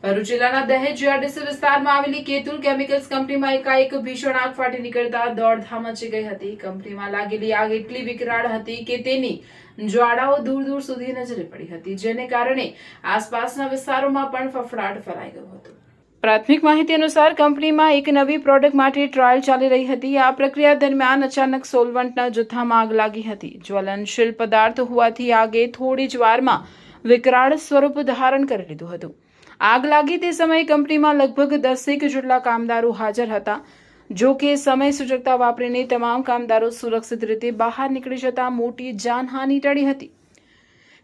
ભરૂચ જિલ્લાના દહેજ જીઆરડીસી વિસ્તારમાં આવેલી કેતુલ કેમિકલ્સ કંપનીમાં એકાએક ભીષણ આગ ફાટી નીકળતા દોડધામ મચી ગઈ હતી. કંપનીમાં લાગેલી આગ એટલી વિકરાળ હતી કે તેની જ્વાળાઓ દૂર દૂર સુધી નજરે પડી હતી, જેને કારણે આસપાસના વિસ્તારોમાં પણ ફફડાટ ફેલાઈ ગયો હતો. પ્રાથમિક માહિતી અનુસાર કંપનીમાં એક નવી પ્રોડક્ટ માટે ટ્રાયલ ચાલી રહી હતી. આ પ્રક્રિયા દરમિયાન અચાનક સોલવન્ટના જથ્થામાં આગ લાગી હતી. જ્વલનશીલ પદાર્થ હોવાથી આગે થોડી જ વારમાં વિકરાળ સ્વરૂપ ધારણ કરી લીધું હતું. આગ લાગી તે સમયે કંપનીમાં લગભગ 10 જેટલા કામદારો હાજર હતા. જો કે સમય સૂચકતા વાપરીને તમામ કામદારો સુરક્ષિત રીતે બહાર નીકળી જતા મોટી જાનહાનિ ટળી હતી.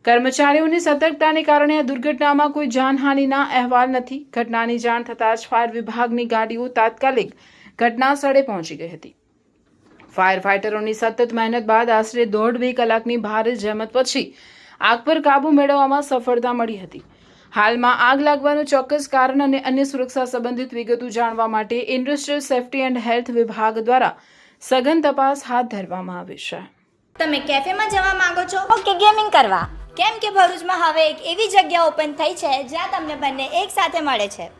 કર્મચારીઓની સતર્કતાને કારણે આ દુર્ઘટનામાં કોઈ જાનહાનિના અહેવાલ નથી. ઘટનાની જાણ થતાં જ ફાયર વિભાગની ગાડીઓ તાત્કાલિક ઘટના સ્થળે પહોંચી ગઈ હતી. ફાયર ફાઇટરોની સતત મહેનત બાદ આશરે 1.5 કલાકની ભારે જહેમત પછી આગ પર કાબૂ મેળવવામાં સફળતા મળી હતી. હાલમાં આગ લાગવાનું ચોક્કસ કારણ અને અન્ય સુરક્ષા સંબંધિત વિગતો જાણવા માટે ઇન્ડસ્ટ્રીયલ સેફ્ટી એન્ડ હેલ્થ વિભાગ દ્વારા સઘન તપાસ હાથ ધરવામાં આવી છે. તમે કેફેમાં જવા માંગો છો કે ગેમિંગ કરવા? કેમ કે ભરૂચમાં હવે એક એવી જગ્યા ઓપન થઈ છે જ્યાં તમને બંને એક સાથે મળે છે.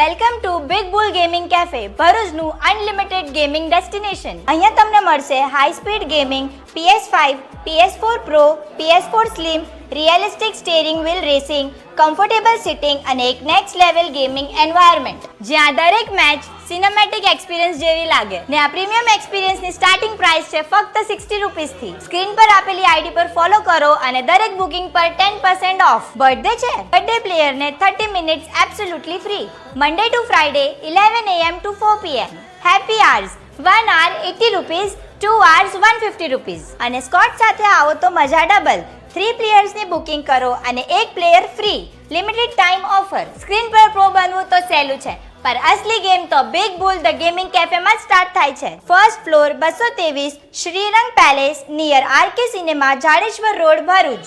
Welcome to big bull gaming cafe, ભરૂચનું અનલિમિટેડ ગેમિંગ ડેસ્ટિનેશન. અહીંયા તમને મળશે high speed gaming, PS5, PS4 Pro, PS4 Slim, realistic steering wheel racing, comfortable sitting અને એક નેક્સ્ટ લેવલ ગેમિંગ એન્વાયરમેન્ટ જ્યાં દરેક મેચ સિનેમેટિક એક્સપિરિયન્સ જેવી લાગે. ને આ પ્રીમિયમ એક્સપિરિયન્સની સ્ટાર્ટિંગ પ્રાઇસ છે ફક્ત 60 રૂપીસથી. સ્ક્રીન પર આપેલી આઈડી પર ફોલો કરો અને દરેક બુકિંગ પર 10% ઓફ. બર્થડે છે? બર્થડે પ્લેયરને 30 minutes absolutely free. Monday to Friday 11 AM to 4 PM. Happy hours 1 hour 80 rupees, 2 hours 150 rupees. અને સ્કોટ સાથે આવો તો મજા ડબલ. 3 પ્લેયર્સની બુકિંગ કરો અને 1 player free. Limited time offer. Screen પર પ્રો બનવું તો સહેલું છે, પર અસલી ગેમ તો બિગ બુલ ધ ગેમિંગ કેફેમાં સ્ટાર્ટ થાય છે. First floor 223 Shrirang palace near RK cinema, Jadeshwar road, Bharuch.